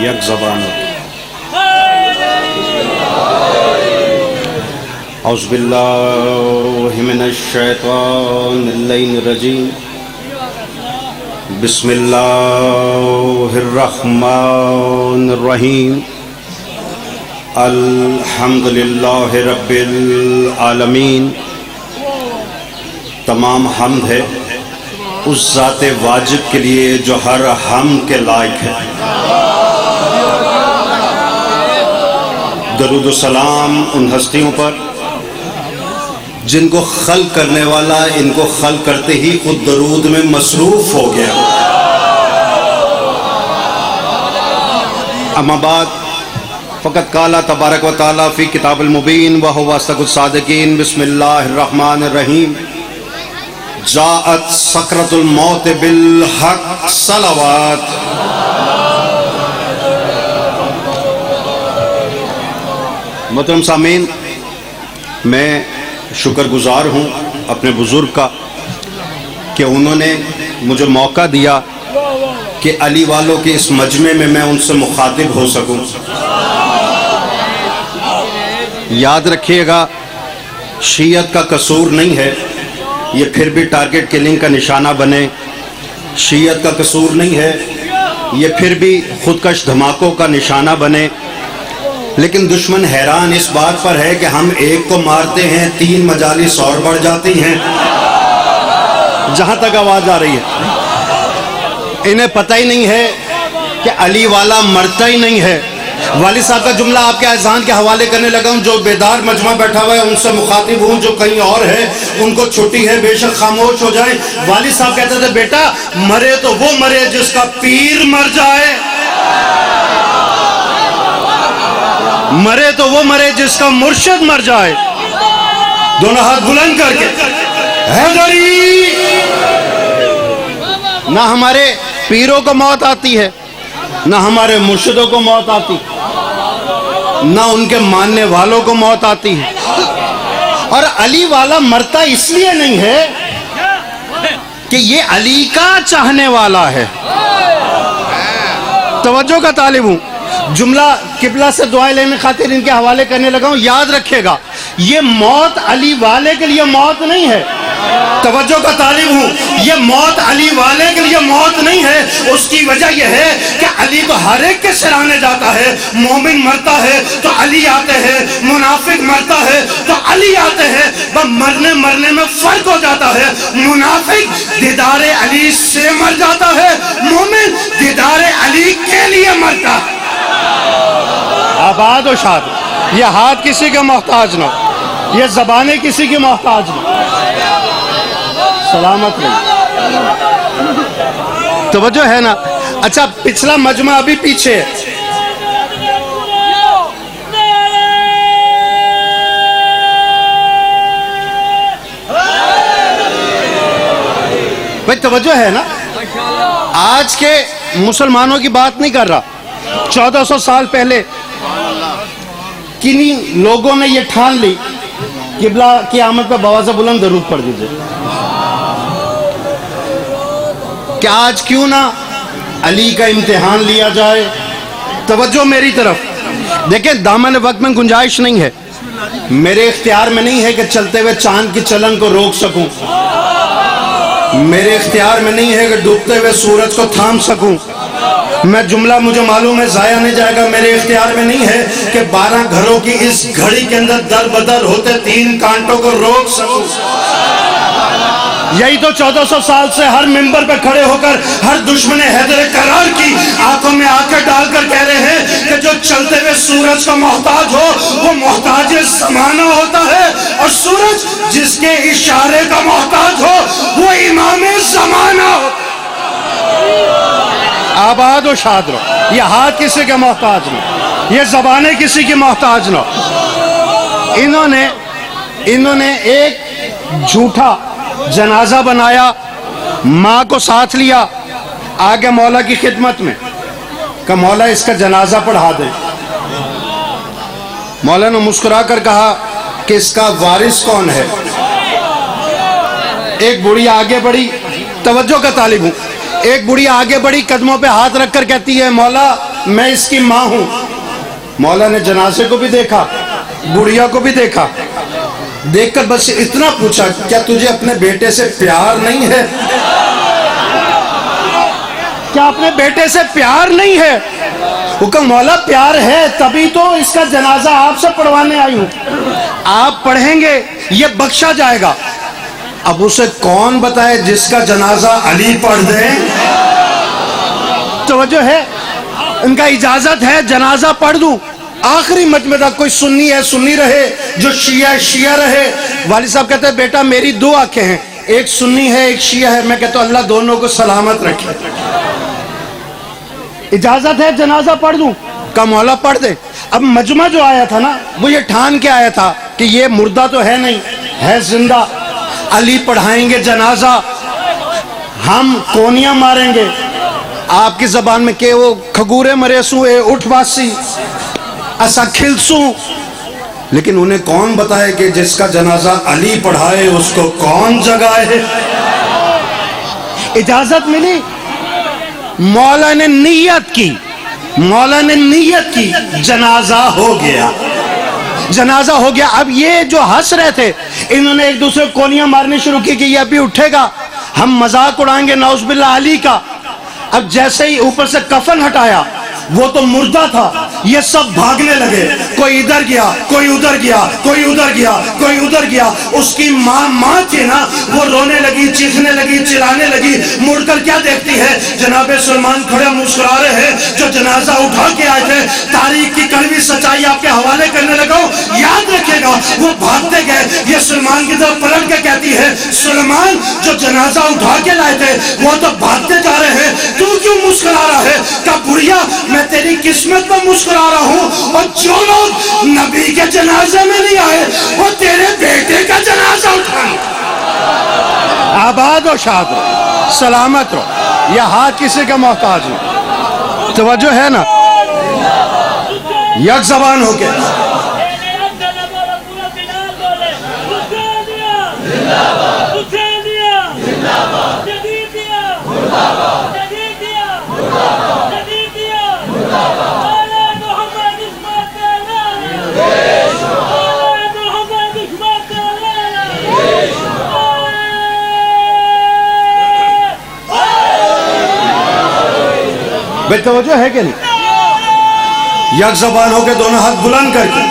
یک زبان ہوتی. اعوذ باللہ من الشیطان اللعین الرجیم. بسم اللہ الرحمن الرحیم. الحمدللہ رب العالمین. تمام حمد ہے اس ذات واجب کے لیے جو ہر حمد کے لائق ہے. درود و سلام ان ہستیوں پر جن کو خلق کرنے والا ان کو خلق کرتے ہی خود درود میں مصروف ہو گیا. اما بعد فقط قال تبارک و تعالی فی کتاب المبین وہو اصدق الصادقین. بسم اللہ الرحمن الرحیم. جاءت سکرۃ الموت بالحق. صلوات. محترم سامعین، میں شکر گزار ہوں اپنے بزرگ کا کہ انہوں نے مجھے موقع دیا کہ علی والوں کے اس مجمع میں ان سے مخاطب ہو سکوں. یاد رکھیے گا، شیعت کا قصور نہیں ہے یہ پھر بھی ٹارگٹ کلنگ کا نشانہ بنے. شیعت کا قصور نہیں ہے یہ پھر بھی خودکش دھماکوں کا نشانہ بنے. لیکن دشمن حیران اس بات پر ہے کہ ہم ایک کو مارتے ہیں 3 مجالس اور بڑھ جاتی ہیں. جہاں تک آواز آ رہی ہے، انہیں پتہ ہی نہیں ہے کہ علی والا مرتا ہی نہیں ہے. والد صاحب کا جملہ آپ کے اذان کے حوالے کرنے لگا ہوں. جو بیدار مجمع بیٹھا ہوا ہے ان سے مخاطب ہوں، جو کہیں اور ہے ان کو چھٹی ہے، بے شک خاموش ہو جائیں. والد صاحب کہتے تھے بیٹا مرے تو وہ مرے جس کا پیر مر جائے، مرے تو وہ مرے جس کا مرشد مر جائے. دونوں ہاتھ بلند کر کے حیدری. نہ ہمارے پیروں کو موت آتی ہے، نہ ہمارے مرشدوں کو موت آتی، نہ ان کے ماننے والوں کو موت آتی ہے. اور علی والا مرتا اس لیے نہیں ہے کہ یہ علی کا چاہنے والا ہے. توجہ کا طالب ہوں. جملہ قبلہ سے دعائیں لینے خاطر ان کے حوالے کرنے لگا ہوں. یاد رکھے گا یہ موت علی والے کے لیے موت نہیں ہے. توجہ کا طالب ہوں، یہ موت علی والے کے لیے موت نہیں ہے. اس کی وجہ یہ ہے کہ علی تو ہر ایک کے سرانے جاتا ہے. مومن مرتا ہے تو علی آتے ہیں، منافق مرتا ہے تو علی آتے ہیں. بس مرنے میں فرق ہو جاتا ہے. منافق دیدار علی سے مر جاتا ہے، مومن دیدار علی کے لیے مرتا ہے. آباد و شاد. یہ ہاتھ کسی کے محتاج نہ، یہ زبانیں کسی کی محتاج نہ. سلامت رہی. توجہ ہے نا. اچھا پچھلا مجمع ابھی پیچھے ہے. بھائی توجہ ہے نا. آج کے مسلمانوں کی بات نہیں کر رہا. 1400 سال پہلے کنی لوگوں نے یہ ٹھان لی قبلہ کی آمد پہ بواز بلند درود پڑھ دیجئے کہ آج کیوں نہ علی کا امتحان لیا جائے. توجہ میری طرف دیکھیں، دامن وقت میں گنجائش نہیں ہے. میرے اختیار میں نہیں ہے کہ چلتے ہوئے چاند کی چلن کو روک سکوں. میرے اختیار میں نہیں ہے کہ ڈوبتے ہوئے سورج کو تھام سکوں. میں جملہ مجھے معلوم ہے ضائع نہیں جائے گا. میرے اختیار میں نہیں ہے کہ 12 گھروں کی اس گھڑی کے اندر در بدر ہوتے 3 کانٹوں کو روک سکوں. یہی تو 1400 سال سے ہر منبر پہ کھڑے ہو کر ہر دشمن حیدر کرار کی آنکھوں میں آنکھیں ڈال کر کہہ رہے ہیں کہ جو چلتے ہوئے سورج کا محتاج ہو وہ محتاج زمانہ ہوتا ہے، اور سورج جس کے اشارے کا محتاج ہو وہ امام زمانہ ہوتا ہے. آباد و شاد رہو. یہ ہاتھ کسی کے محتاج نہ، یہ زبانیں کسی کی محتاج نہ. انہوں نے ایک جھوٹا جنازہ بنایا، ماں کو ساتھ لیا، آگے مولا کی خدمت میں کہ مولا اس کا جنازہ پڑھا دے. مولا نے مسکرا کر کہا کہ اس کا وارث کون ہے. ایک بڑی آگے بڑھی. توجہ کا طالب ہوں. ایک بڑی آگے بڑی قدموں پہ ہاتھ رکھ کر کہتی ہے مولا میں اس کی ماں ہوں. مولا نے جنازے کو بھی دیکھا, گڑیا کو بھی دیکھا, دیکھ کر بس اتنا پوچھا, کیا تجھے اپنے بیٹے سے پیار نہیں ہے؟ کیا اپنے بیٹے سے پیار نہیں ہے؟ وہ کہا مولا پیار ہے, تبھی تو اس کا جنازہ آپ سے پڑھوانے آئی ہوں. آپ پڑھیں گے یہ بخشا جائے گا. اب اسے کون بتائے جس کا جنازہ علی پڑھ دے؟ توجہ ہے, ان کا اجازت ہے جنازہ پڑھ دوں. آخری مجمع تک کوئی سنی ہے سنی رہے, جو شیعہ ہے شیعہ رہے. والد صاحب کہتے ہیں بیٹا میری دو آنکھیں ہیں, ایک سنی ہے ایک شیعہ ہے. میں کہتا ہوں اللہ دونوں کو سلامت رکھے. اجازت ہے جنازہ پڑھ دوں؟ کہا مولا پڑھ دے. اب مجمع جو آیا تھا نا, وہ یہ ٹھان کے آیا تھا کہ یہ مردہ تو ہے نہیں, ہے زندہ. علی پڑھائیں گے جنازہ, ہم کونیاں ماریں گے. آپ کی زبان میں کہ وہ کھگورے مریسوں اے اٹھ باسی ایسا کھلسوں. لیکن انہیں کون بتائے کہ جس کا جنازہ علی پڑھائے اس کو کون جگائے؟ اجازت ملی. مولا نے نیت کی, مولا نے نیت کی, جنازہ ہو گیا, جنازہ ہو گیا. اب یہ جو ہنس رہے تھے, انہوں نے ایک دوسرے کو کونیاں مارنے شروع کی کہ یہ ابھی اٹھے گا, ہم مذاق اڑائیں گے نعوذ باللہ علی کا. اب جیسے ہی اوپر سے کفن ہٹایا, وہ تو مردہ تھا, یہ سب بھاگنے لگے. کوئی ادھر گیا, کوئی ادھر گیا, کوئی ادھر گیا, کوئی ادھر گیا. اس کی ماں تھی نا, وہ رونے لگی, چیخنے لگی, چلانے لگی. مڑ کر کیا دیکھتی ہے, جناب سلمان کھڑے مسکرا رہے ہیں جو جنازہ اٹھا کے آئے تھے. تاریخ کی کڑوی سچائی آپ کے حوالے کرنے لگا, یاد رکھیے گا وہ بھاگتے گئے. یہ سلمان کی طرف پلٹ کے کہتی ہے, سلمان جو جنازہ اٹھا کے لائے تھے وہ تو بھاگتے جا رہے ہیں, تو کیوں مسکرا رہا ہے؟ کہ بڑھیا میں تیری قسمت میں مسکرا رہا ہوں, اور جو لوگ نبی کے جنازے میں نہیں آئے وہ تیرے بیٹے کا جنازہ اٹھائیں. آباد و شاد رہو, سلامت رہو, یہ ہاتھ کسی کا محتاج نہیں. توجہ ہے نا, یک زبان ہو کے بے توجہ ہے کہ نہیں؟ یک زبان ہو کے دونوں ہاتھ بلند کر کے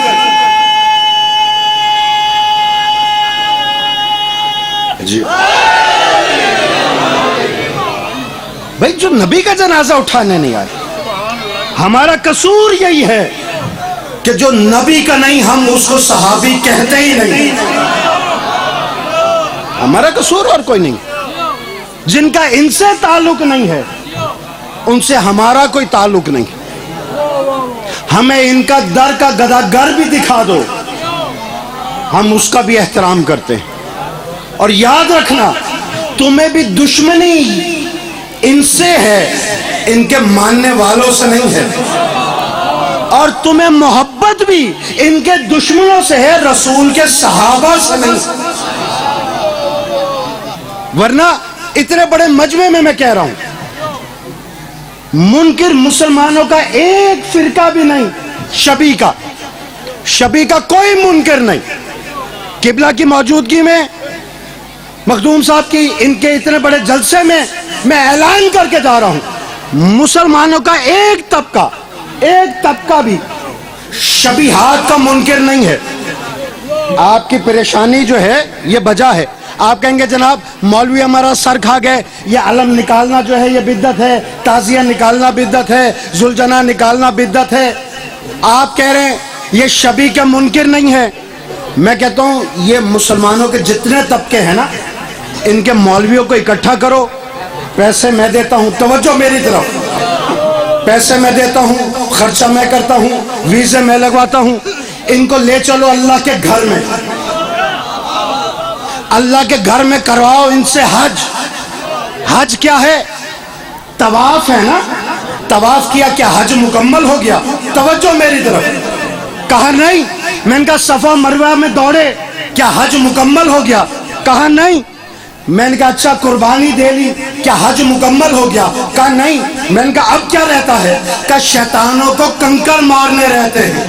جی. بھئی جو نبی کا جنازہ اٹھانے نہیں آئے, ہمارا قصور یہی ہے کہ جو نبی کا نہیں ہم اس کو صحابی کہتے ہی نہیں. ہمارا قصور اور کوئی نہیں. جن کا ان سے تعلق نہیں ہے ان سے ہمارا کوئی تعلق نہیں. ہمیں ان کا در کا گداگر بھی دکھا دو, ہم اس کا بھی احترام کرتے ہیں. اور یاد رکھنا تمہیں بھی دشمنی ان سے ہے, ان کے ماننے والوں سے نہیں ہے. اور تمہیں محبت بھی ان کے دشمنوں سے ہے, رسول کے صحابہ سے نہیں. ورنہ اتنے بڑے مجمع میں کہہ رہا ہوں, منکر مسلمانوں کا ایک فرقہ بھی نہیں. شبی کا کوئی منکر نہیں. قبلہ کی موجودگی میں, مخدوم صاحب کی ان کے اتنے بڑے جلسے میں اعلان کر کے جا رہا ہوں, مسلمانوں کا ایک طبقہ بھی شبیہات کا منکر نہیں ہے. آپ کی پریشانی جو ہے یہ بجا ہے. آپ کہیں گے جناب مولوی ہمارا سر کھا گئے, یہ علم نکالنا جو ہے یہ بدعت ہے, تعزیہ نکالنا بدعت ہے, ذوالجناح نکالنا بدعت ہے. آپ کہہ رہے ہیں یہ شبی کا منکر نہیں ہے. میں کہتا ہوں یہ مسلمانوں کے جتنے طبقے ہیں نا, ان کے مولویوں کو اکٹھا کرو, پیسے میں دیتا ہوں, توجہ میری طرف, پیسے میں دیتا ہوں, خرچہ میں کرتا ہوں, ویزے میں لگواتا ہوں. ان کو لے چلو اللہ کے گھر میں, اللہ کے گھر میں کرواؤ ان سے حج. حج کیا ہے؟ طواف ہے نا. طواف کیا, کیا حج مکمل ہو گیا؟ توجہ میری طرف. کہا نہیں. میں ان کا صفا مروہ میں دوڑے, کیا حج مکمل ہو گیا؟ کہا نہیں. میں نے کہا اچھا قربانی دے لی، کیا حج مکمل ہو گیا؟ کہا نہیں۔ میں نے کہا اب کیا رہتا ہے؟ کہا شیطانوں کو کنکر مارنے رہتے ہیں،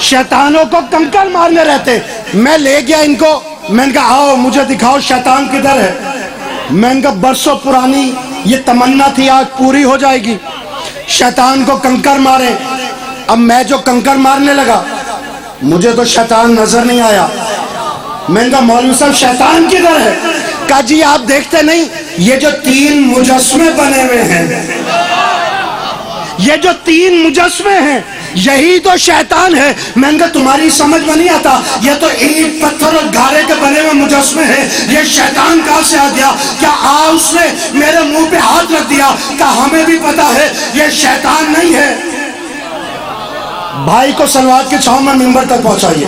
شیطانوں کو کنکر مارنے رہتے۔ میں لے گیا ان کو، میں نے کہا آؤ مجھے دکھاؤ شیطان کدھر ہے۔ میں نے کہا برسوں پرانی یہ تمنا تھی آج پوری ہو جائے گی، شیطان کو کنکر مارے۔ اب میں جو کنکر مارنے لگا مجھے تو شیطان نظر نہیں آیا۔ میں نے کہا مولوی صاحب شیطان کدھر ہے؟ کہا جی آپ دیکھتے نہیں یہ جو 3 مجسمے بنے ہوئے ہیں، یہ جو 3 مجسمے ہیں یہی تو شیطان ہے۔ میں نے کہا تمہاری سمجھ میں نہیں آتا، یہ تو اینٹ پتھر اور گارے کے بنے ہوئے مجسمے ہیں، یہ شیطان کہاں سے آ گیا؟ کیا اس نے میرے منہ پہ ہاتھ رکھ دیا؟ کہا ہمیں بھی پتا ہے یہ شیطان نہیں ہے۔ بھائی کو صلوات کی چھاؤں میں منبر تک پہنچائیے۔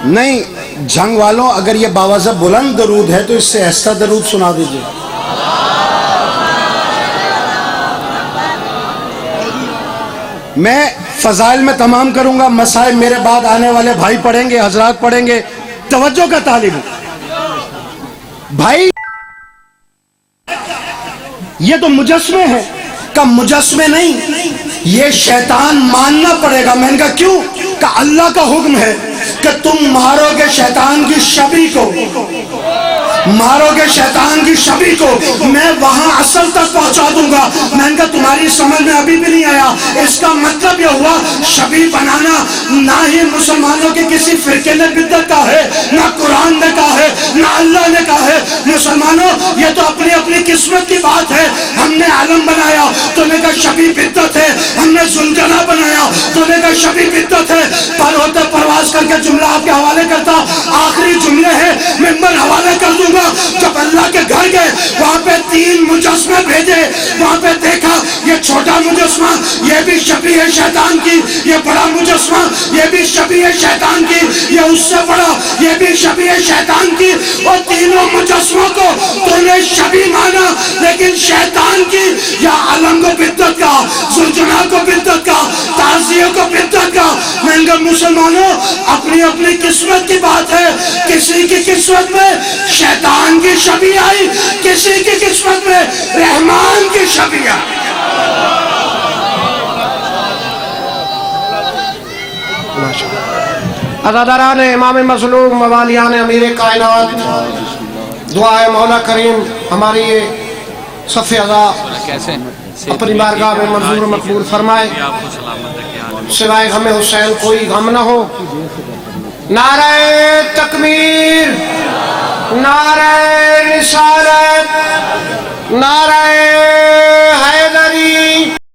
نہیں جنگ والوں، اگر یہ باوضع بلند درود ہے تو اس سے ایسا درود سنا دیجئے۔ میں فضائل میں تمام کروں گا، مسائل میرے بعد آنے والے بھائی پڑھیں گے، حضرات پڑھیں گے، توجہ کا طالب ہوں۔ بھائی یہ تو مجسمے ہیں، کہ مجسمے نہیں، یہ شیطان ماننا پڑے گا۔ میں نے کہا کیوں؟ کہ اللہ کا حکم ہے کہ تم مارو گے شیطان کی شبیہ کو، مارو گے شیطان کی شبیہ کو، میں وہاں اصل تک پہنچا دوں گا۔ میں نے کہا تمہاری سمجھ میں ابھی بھی نہیں آیا، اس کا مطلب یہ ہوا شبیہ بنانا نہ ہی مسلمانوں کے کسی فرقے نے بدعت کہا ہے، نہ قرآن نے کہا ہے، نہ اللہ نے کہا ہے۔ مسلمانوں یہ تو اپنی اپنی قسمت کی بات ہے۔ ہم نے عالم بنایا تو نے کہا شبیہ بدعت ہے، ہم نے ذوالجلال بنایا تو نے کہا شبیہ بدعت ہے۔ پر ہوتے پرواز کر کے جملہ آپ کے حوالے کرتا، آخری جملے ہیں ممبر حوالے کر دوں گا۔ جب اللہ کے گھر گئے وہاں پہ 3 مجسمے بھیجے، وہاں پہ دیکھا یہ چھوٹا مجسمہ یہ بھی شبیہ شیطان کی، یہ بڑا مجسمہ یہ بھی شبیہ شیطان کی، یہ اس سے بڑا یہ بھی شبیہ شیطان کی۔ اور تینوں مجسموں کو تو نے شبیہ مانا لیکن شیطان کی، یا علم کو بدعت کا، ذوالجلال کو بدعت کا، تعزیہ کو بدعت کا۔ میں نے کہا مسلمانوں اپنی اپنی قسمت کی بات ہے، کسی کی قسمت میں شیطان کی شبیہ آئی، کسی کی قسمت میں رحمان کی شبیہ آئی۔ عزاداران امام مظلوم، موالیان امیر کائنات، دعائے مولا کریم ہماری یہ صف عزا اپنی بارگاہ میں منظور و مقبول فرمائے، سوائے غم حسین کوئی غم نہ ہو۔ نعرہ تکبیر، نعرہ رسالت، نعرہ